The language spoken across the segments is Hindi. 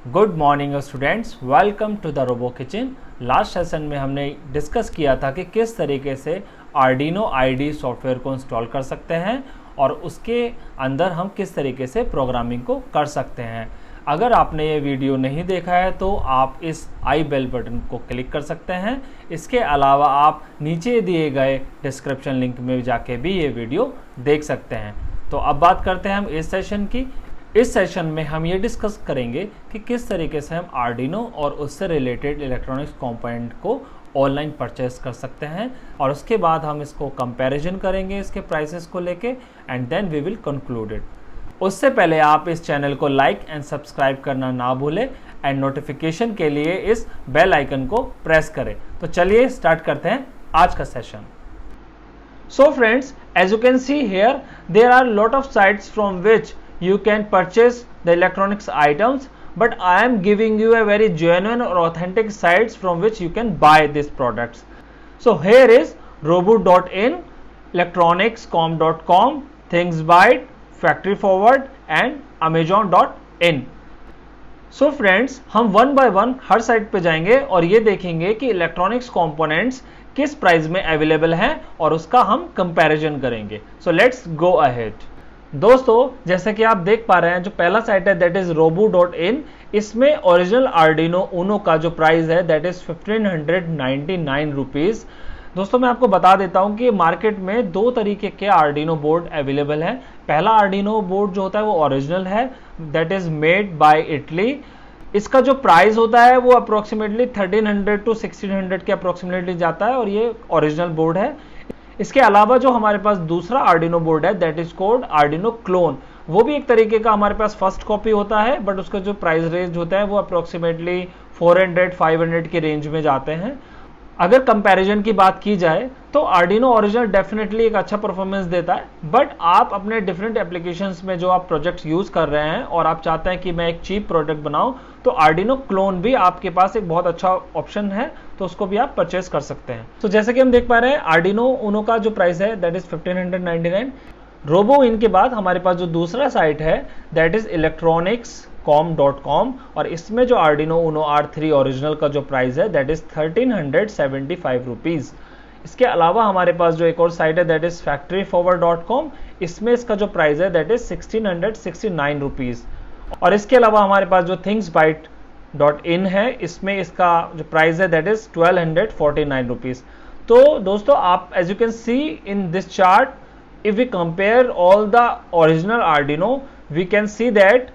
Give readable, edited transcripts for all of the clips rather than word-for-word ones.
Good morning students, welcome to the robo kitchen. Last session में हमने डिस्कस किया था कि किस तरीके से आर्डिनो आईडी सॉफ्टवेयर को इंस्टॉल कर सकते हैं और उसके अंदर हम किस तरीके से प्रोग्रामिंग को कर सकते हैं। अगर आपने ये वीडियो नहीं देखा है तो आप इस आई बेल बटन को क्लिक कर सकते हैं। इसके अलावा आप नीचे दिए गए डिस्क्रिप्शन लिंक में जाके भी ये वीडियो देख सकते हैं। तो अब बात करते हैं हम इस सेशन की। इस सेशन में हम ये डिस्कस करेंगे कि किस तरीके से हम आर्डिनो और उससे रिलेटेड इलेक्ट्रॉनिक्स कंपोनेंट को ऑनलाइन परचेस कर सकते हैं और उसके बाद हम इसको कंपैरिजन करेंगे इसके प्राइसेस को लेके and then we will conclude it. उससे पहले आप इस चैनल को लाइक एंड सब्सक्राइब करना ना भूलें एंड नोटिफिकेशन के लिए इस बेल आइकन को प्रेस करें। तो चलिए स्टार्ट करते हैं आज का session. So friends, as you can see here, there are lot of sites from which you can purchase the electronics items, but I am giving you a very genuine or authentic sites from which you can buy these products. So here is robo.in, electronicscom.com, thingsbyte, factory forward and amazon.in. So friends, हम वन बाय वन हर साइट पे जाएंगे और ये देखेंगे कि इलेक्ट्रॉनिक्स कंपोनेंट्स किस प्राइस में अवेलेबल हैं और उसका हम कंपैरिजन करेंगे। So let's go ahead. दोस्तों, जैसे कि आप देख पा रहे हैं, जो पहला साइट है दैट इज robo.in। इसमें ओरिजिनल आर्डिनो उनो का जो प्राइस है दैट इज 1599 रुपीज। दोस्तों, मैं आपको बता देता हूं कि मार्केट में दो तरीके के आर्डिनो बोर्ड अवेलेबल हैं। पहला आर्डिनो बोर्ड जो होता है वो ओरिजिनल है, that is made by Italy. इसका जो प्राइस होता है वो अप्रोक्सीमेटली 1300 टू 1600 के अप्रोक्सीमेटली जाता है और ये ओरिजिनल बोर्ड है। इसके अलावा जो हमारे पास दूसरा आर्डिनो बोर्ड है that is called Arduino clone. वो भी एक तरीके का हमारे पास फर्स्ट कॉपी होता है, बट उसका जो प्राइस रेंज होता है वो अप्रोक्सीमेटली 400-500 के रेंज में जाते हैं। अगर कंपैरिजन की बात की जाए तो आर्डिनो ओरिजिनल डेफिनेटली एक अच्छा परफॉर्मेंस देता है, बट आप अपने डिफरेंट एप्लीकेशंस में जो आप प्रोजेक्ट्स यूज कर रहे हैं और आप चाहते हैं कि मैं एक चीप प्रोडक्ट बनाऊं, तो आर्डिनो क्लोन भी आपके पास एक बहुत अच्छा ऑप्शन है, तो उसको भी आप परचेस कर सकते हैं। तो जैसे कि हम देख पा रहे हैं, आर्डिनो उनो का जो प्राइस है दैट इज 1599। रोबो इन के बाद हमारे पास जो दूसरा साइट है दैट इज electronicscom.com और इसमें जो आर्डिनो उनो R3 ओरिजिनल का जो प्राइस है दैट इज 1375 रुपीज। इसके अलावा हमारे पास जो एक और साइट है दैट इज factoryforward.com। इसमें इसका जो प्राइस है दैट इज 1669 रुपीज। और इसके अलावा हमारे पास जो thingsbyte.in है, इसमें इसका जो प्राइस है दैट इज 1249 रुपीज। तो दोस्तों, आप as you can see in this chart, if we compare all the original Arduino, we can see that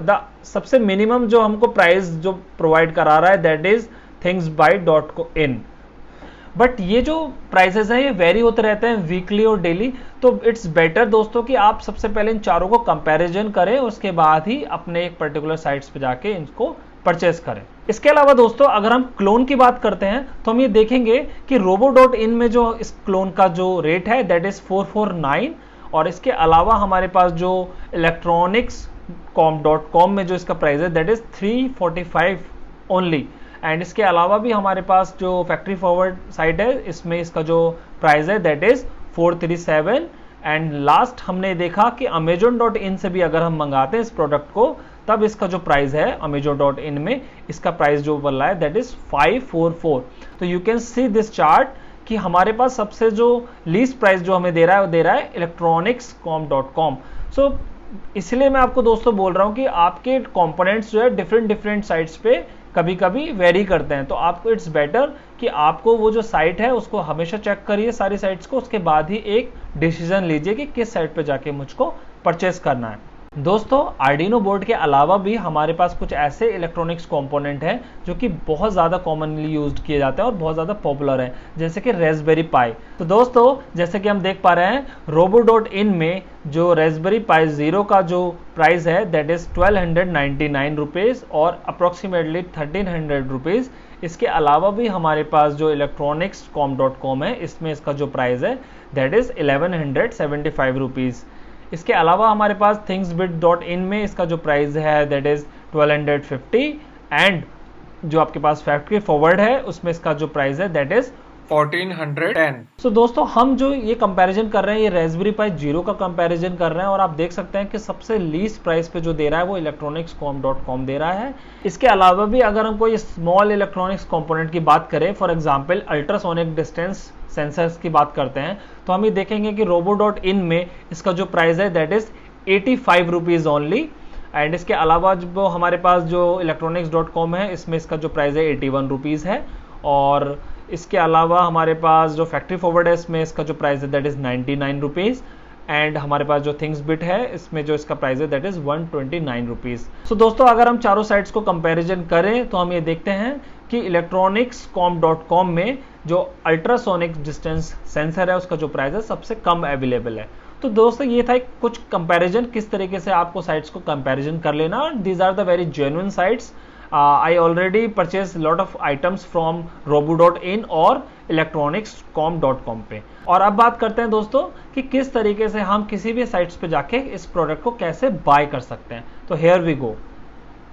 the सबसे मिनिमम जो हमको प्राइस जो प्रोवाइड करा रहा है दैट इज thingsbyte.in। बट ये जो प्राइसेस हैं ये वेरी होते रहते हैं वीकली और डेली, तो इट्स बेटर दोस्तों कि आप सबसे पहले इन चारों को कंपैरिजन करें, उसके बाद ही अपने एक पर्टिकुलर साइट्स पे जाके इनको परचेस करें। इसके अलावा दोस्तों, अगर हम क्लोन की बात करते हैं तो हम ये देखेंगे कि robo.in में जो इस क्लोन का जो रेट है दैट इज 449 और इसके अलावा हमारे पास जो electronicscom.com में जो इसका प्राइस है दैट इज 345 ओनली। एंड इसके अलावा भी हमारे पास जो फैक्ट्री फॉरवर्ड साइट है, इसमें इसका जो प्राइस है दैट इज 437। एंड लास्ट हमने देखा कि amazon.in से भी अगर हम मंगाते हैं इस प्रोडक्ट को, तब इसका जो प्राइस है amazon.in में इसका प्राइस जो बन रहा है दैट इज 544। तो you can see this chart कि हमारे पास सबसे जो लीस्ट प्राइस जो हमें दे रहा है वो दे रहा है electronicscom.com। सो इसलिए मैं आपको दोस्तों बोल रहा हूँ कि आपके कंपोनेंट्स जो है डिफरेंट साइट्स पे कभी कभी वेरी करते हैं, तो आपको इट्स बेटर कि आपको वो जो साइट है उसको हमेशा चेक करिए सारी साइट्स को, उसके बाद ही एक डिसीजन लीजिए कि किस साइट पे जाके मुझको परचेस करना है। दोस्तों, आर्डिनो बोर्ड के अलावा भी हमारे पास कुछ ऐसे इलेक्ट्रॉनिक्स कंपोनेंट हैं जो कि बहुत ज़्यादा कॉमनली यूज्ड किए जाते हैं और बहुत ज़्यादा पॉपुलर हैं, जैसे कि रेस्पबेरी पाई। तो दोस्तों, जैसे कि हम देख पा रहे हैं, robo.in में जो रेस्पबेरी पाई जीरो का जो प्राइस है दैट इज 1299 रुपीज़ और अप्रोक्सीमेटली 1300 रुपीज़। इसके अलावा भी हमारे पास जो electronicscom.com है, इसमें इसका जो प्राइस है दैट इज 1175 रुपीज़। इसके अलावा हमारे पास thingsbyte.in में इसका जो प्राइस है दैट इज 1250 एंड जो आपके पास फैक्ट्री फॉरवर्ड है उसमें इसका जो प्राइस है दैट इज 1410। So, दोस्तों हम जो ये कंपैरिजन कर रहे हैं, ये Raspberry Pi Zero का कंपैरिजन कर रहे हैं और आप देख सकते हैं कि सबसे लीस्ट प्राइस पे जो दे रहा है वो electronicscom.com दे रहा है। इसके अलावा भी अगर हम कोई स्मॉल इलेक्ट्रॉनिक्स कंपोनेंट की बात करें, for example ultrasonic distance sensors की बात करते हैं, तो हम ये देखेंगे कि robo.in में इसका जो प्राइस है that is 85 rupees only. And इसके अलावा जो हमारे पास जो electronics.com है, इसमें इसका जो प्राइस है 81 रुपीज़ है। और इसके अलावा हमारे पास जो फैक्ट्री फॉरवर्ड है, इसमें इसका जो प्राइस है दैट इज़ 99 रुपीज़। एंड हमारे पास जो थिंग्स बिट है, इसमें जो इसका प्राइस है दैट इज़ 129 रुपीज़। सो दोस्तों अगर हम चारों साइट्स को कंपैरिजन करें तो हम ये देखते हैं कि electronicscom.com में जो अल्ट्रासोनिक डिस्टेंस सेंसर है उसका जो प्राइस है सबसे कम अवेलेबल है। तो दोस्तों ये था कुछ कंपैरिजन, किस तरीके से आपको साइट्स को कंपैरिजन कर लेना। These are the very genuine sites. I already purchased lot of items from robo.in और electronicscom.com पे। और अब बात करते हैं दोस्तों कि किस तरीके से हम किसी भी साइट्स पे जाके इस प्रोडक्ट को कैसे बाय कर सकते हैं। तो here we go।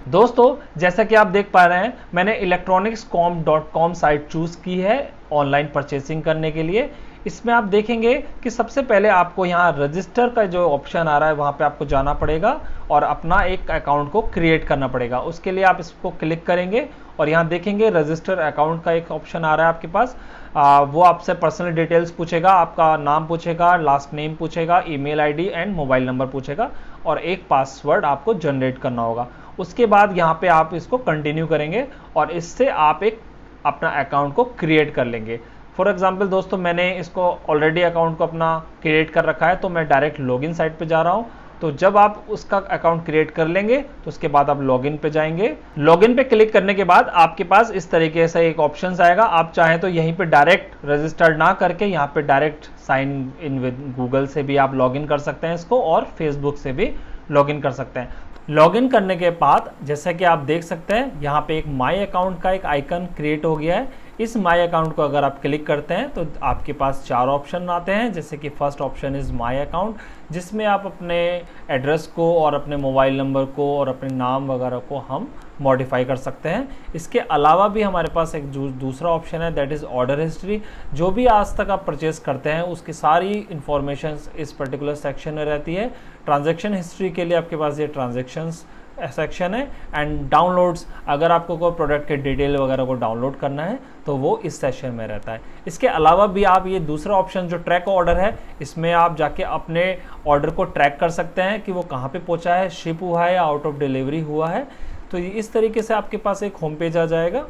दोस्तों जैसा कि आप देख पा रहे हैं, मैंने electronicscom.com साइट चूज की है ऑनलाइन परचेसिंग करने के लिए। इसमें आप देखेंगे कि सबसे पहले आपको यहाँ रजिस्टर का जो ऑप्शन आ रहा है वहाँ पे आपको जाना पड़ेगा और अपना एक अकाउंट को क्रिएट करना पड़ेगा। उसके लिए आप इसको क्लिक करेंगे और यहाँ देखेंगे रजिस्टर अकाउंट का एक ऑप्शन आ रहा है आपके पास। वो आपसे पर्सनल डिटेल्स पूछेगा, आपका नाम पूछेगा, लास्ट नेम पूछेगा, email ID and mobile number पूछेगा और एक पासवर्ड आपको जनरेट करना होगा। उसके बाद यहाँ पे आप इसको कंटिन्यू करेंगे और इससे आप एक अपना अकाउंट को क्रिएट कर लेंगे। फॉर एग्जाम्पल दोस्तों मैंने इसको ऑलरेडी अकाउंट को अपना क्रिएट कर रखा है, तो मैं डायरेक्ट लॉगिन साइट पे जा रहा हूँ। तो जब आप उसका अकाउंट क्रिएट कर लेंगे तो उसके बाद आप लॉगिन पे जाएंगे। लॉगिन पे क्लिक करने के बाद आपके पास इस तरीके से एक ऑप्शन आएगा। आप चाहें तो यहीं पे डायरेक्ट रजिस्टर्ड ना करके यहाँ पे direct sign in with Google से भी आप लॉगिन कर सकते हैं इसको, और फेसबुक से भी लॉगिन कर सकते हैं। लॉगिन करने के बाद जैसा कि आप देख सकते हैं यहाँ पे एक माई अकाउंट का एक आइकन क्रिएट हो गया है। इस माई अकाउंट को अगर आप क्लिक करते हैं तो आपके पास 4 ऑप्शन आते हैं, जैसे कि first option is my account, जिसमें आप अपने एड्रेस को और अपने मोबाइल नंबर को और अपने नाम वगैरह को हम मॉडिफाई कर सकते हैं। इसके अलावा भी हमारे पास एक दूसरा ऑप्शन है दैट इज़ ऑर्डर हिस्ट्री। जो भी आज तक आप परचेस करते हैं उसकी सारी इंफॉर्मेशन इस पर्टिकुलर सेक्शन में रहती है। ट्रांजैक्शन हिस्ट्री के लिए आपके पास ये ट्रांजैक्शंस सेक्शन है। एंड डाउनलोड्स, अगर आपको कोई प्रोडक्ट के डिटेल वगैरह को डाउनलोड करना है तो वो इस सेक्शन में रहता है। इसके अलावा भी आप ये दूसरा ऑप्शन जो ट्रैक ऑर्डर है, इसमें आप जाके अपने ऑर्डर को ट्रैक कर सकते हैं कि वो कहाँ पे पहुँचा है, शिप हुआ है या आउट ऑफ डिलीवरी हुआ है। तो इस तरीके से आपके पास एक होम पेज आ जाएगा।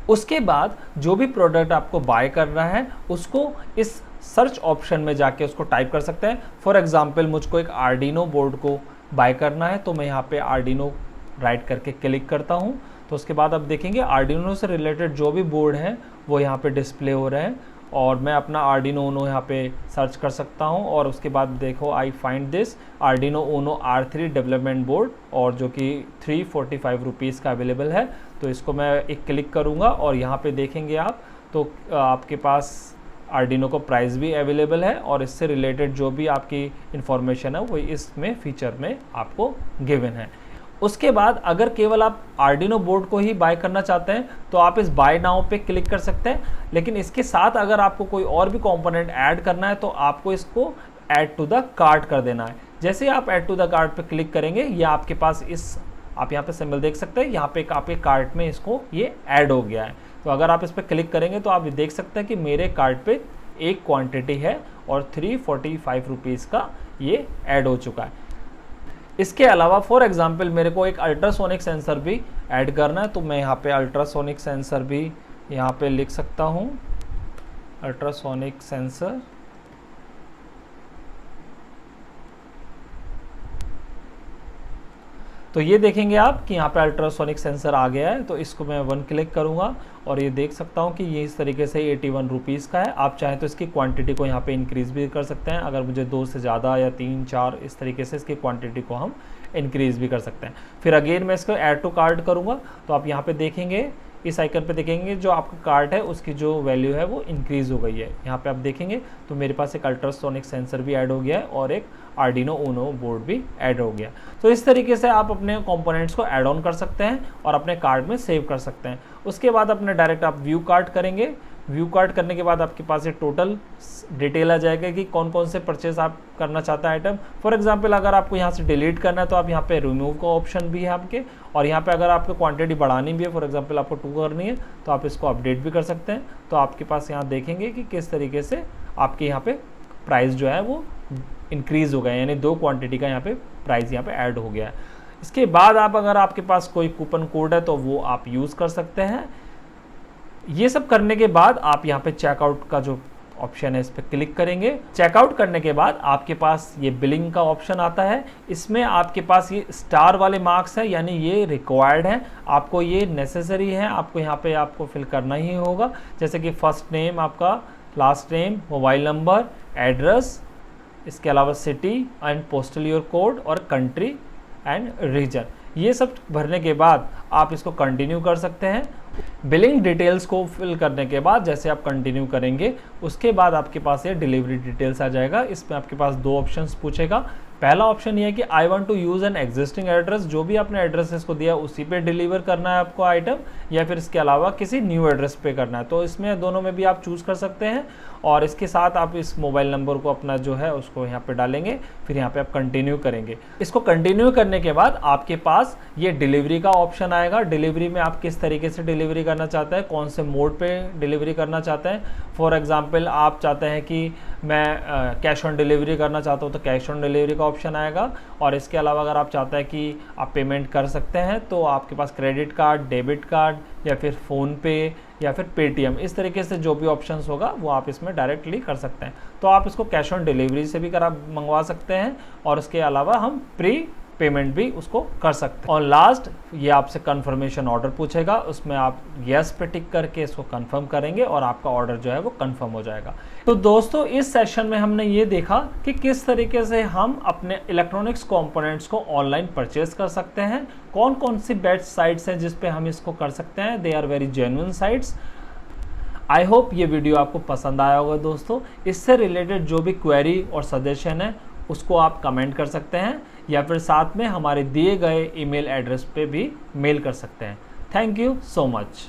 उसके बाद जो भी प्रोडक्ट आपको बाय करना है उसको इस सर्च ऑप्शन में जाके उसको टाइप कर सकते हैं। फॉर एग्जांपल मुझको एक आर्डिनो बोर्ड को बाय करना है, तो मैं यहाँ पे आर्डिनो राइट करके क्लिक करता हूँ। तो उसके बाद आप देखेंगे आर्डिनो से रिलेटेड जो भी बोर्ड हैं वो यहाँ पे डिस्प्ले हो रहे हैं और मैं अपना आर्डिनो ऊनो यहाँ पे सर्च कर सकता हूँ। और उसके बाद देखो I find this Arduino Uno R3 development board, और जो कि 345 रुपीज़ का अवेलेबल है। तो इसको मैं एक क्लिक करूँगा और यहाँ पे देखेंगे आप तो आपके पास आर्डिनो को प्राइस भी अवेलेबल है और इससे रिलेटेड जो भी आपकी इंफॉर्मेशन है वो इसमें फीचर में आपको गिवन है। उसके बाद अगर केवल आप आर्डिनो बोर्ड को ही बाय करना चाहते हैं तो आप इस बाय नाउ पे क्लिक कर सकते हैं, लेकिन इसके साथ अगर आपको कोई और भी कंपोनेंट ऐड करना है तो आपको इसको ऐड टू द कार्ट कर देना है। जैसे आप ऐड टू द कार्ट पे क्लिक करेंगे, या आपके पास इस आप यहाँ पे सिंबल देख सकते हैं, यहाँ पे आपके कार्ट में इसको ये ऐड हो गया है। तो अगर आप इस पर क्लिक करेंगे तो आप देख सकते हैं कि मेरे कार्ट पे एक क्वांटिटी है और 345 रुपीज़ का ये ऐड हो चुका है। इसके अलावा फॉर एग्जांपल मेरे को एक अल्ट्रासोनिक सेंसर भी ऐड करना है, तो मैं यहाँ पे अल्ट्रासोनिक सेंसर भी यहाँ पे लिख सकता हूँ, अल्ट्रासोनिक सेंसर। तो ये देखेंगे आप कि यहाँ पे अल्ट्रासोनिक सेंसर आ गया है। तो इसको मैं 1 क्लिक करूँगा और ये देख सकता हूँ कि ये इस तरीके से 81 रुपीज़ का है। आप चाहें तो इसकी क्वांटिटी को यहाँ पे इंक्रीज़ भी कर सकते हैं। अगर मुझे 2 से ज़्यादा या 3-4 इस तरीके से इसकी क्वांटिटी को हम इंक्रीज़ भी कर सकते हैं। फिर अगेन मैं इसको ऐड टू कार्ट करूँगा तो आप यहाँ पे देखेंगे, इस आइकन पे देखेंगे जो आपका कार्ट है उसकी जो वैल्यू है वो इंक्रीज़ हो गई है। यहाँ पे आप देखेंगे तो मेरे पास एक अल्ट्रासोनिक सेंसर भी ऐड हो गया है और एक आर्डिनो ऊनो बोर्ड भी ऐड हो गया। तो इस तरीके से आप अपने कंपोनेंट्स को ऐड ऑन कर सकते हैं और अपने कार्ट में सेव कर सकते हैं। उसके बाद अपने डायरेक्ट आप व्यू कार्ट करेंगे। व्यू कार्ट करने के बाद आपके पास ये टोटल डिटेल आ जाएगा कि कौन कौन से परचेज आप करना चाहते हैं आइटम। फॉर एग्जांपल अगर आपको यहाँ से डिलीट करना है तो आप यहाँ पे रिमूव का ऑप्शन भी है आपके, और यहाँ पे अगर आपको क्वांटिटी बढ़ानी भी है, फॉर एग्जांपल आपको 2 करनी है तो आप इसको अपडेट भी कर सकते हैं। तो आपके पास यहाँ देखेंगे कि किस तरीके से आपके यहाँ पे प्राइस जो है वो इंक्रीज़ हो गया, यानी 2 क्वांटिटी का यहाँ पे प्राइस यहाँ पे ऐड हो गया है। इसके बाद आप अगर आपके पास कोई कूपन कोड है तो वो आप यूज़ कर सकते हैं। ये सब करने के बाद आप यहाँ पे चेकआउट का जो ऑप्शन है इस पर क्लिक करेंगे। चेकआउट करने के बाद आपके पास ये बिलिंग का ऑप्शन आता है। इसमें आपके पास ये स्टार वाले मार्क्स है, यानी ये रिक्वायर्ड है, आपको ये नेसेसरी है, आपको यहाँ पे आपको फिल करना ही होगा। जैसे कि फर्स्ट नेम आपका, last name, mobile number, address, इसके अलावा city and postal your code और कंट्री एंड रीजन। ये सब भरने के बाद आप इसको कंटिन्यू कर सकते हैं। बिलिंग डिटेल्स को फिल करने के बाद जैसे आप कंटिन्यू करेंगे उसके बाद आपके पास ये डिलीवरी डिटेल्स आ जाएगा। इसमें आपके पास 2 ऑप्शंस पूछेगा। पहला ऑप्शन ये है कि I want to use an existing address, जो भी आपने एड्रेस इसको दिया उसी पे डिलीवर करना है आपको आइटम, या फिर इसके अलावा किसी न्यू एड्रेस पे करना है। तो इसमें दोनों में भी आप चूज़ कर सकते हैं। और इसके साथ आप इस मोबाइल नंबर को अपना जो है उसको यहाँ पे डालेंगे, फिर यहाँ पे आप कंटिन्यू करेंगे। इसको कंटिन्यू करने के बाद आपके पास ये डिलीवरी का ऑप्शन आएगा। डिलीवरी में आप किस तरीके से डिलीवरी करना चाहते हैं, कौन से मोड पे डिलीवरी करना चाहते हैं। फॉर एग्जांपल आप चाहते हैं कि मैं कैश ऑन डिलीवरी करना चाहता हूँ तो कैश ऑन डिलीवरी का ऑप्शन आएगा। और इसके अलावा अगर आप चाहते हैं कि आप पेमेंट कर सकते हैं तो आपके पास क्रेडिट कार्ड, डेबिट कार्ड या फिर फ़ोनपे या फिर पेटीएम, इस तरीके से जो भी ऑप्शंस होगा वो आप इसमें डायरेक्टली कर सकते हैं। तो आप इसको कैश ऑन डिलीवरी से भी मंगवा सकते हैं और इसके अलावा हम प्री पेमेंट भी उसको कर सकते हैं। और लास्ट ये आपसे कंफर्मेशन ऑर्डर पूछेगा, उसमें आप यस पे टिक करके इसको कंफर्म करेंगे और आपका ऑर्डर जो है वो कंफर्म हो जाएगा। तो दोस्तों इस सेशन में हमने ये देखा कि किस तरीके से हम अपने इलेक्ट्रॉनिक्स कंपोनेंट्स को ऑनलाइन परचेज कर सकते हैं, कौन कौन सी बेस्ट साइट्स हैं जिस पे हम इसको कर सकते हैं। They are very genuine sites. I hope ये वीडियो आपको पसंद आया होगा दोस्तों। इससे रिलेटेड जो भी क्वेरी और सजेशन है उसको आप कमेंट कर सकते हैं या फिर साथ में हमारे दिए गए ईमेल एड्रेस पे भी मेल कर सकते हैं। Thank you so much.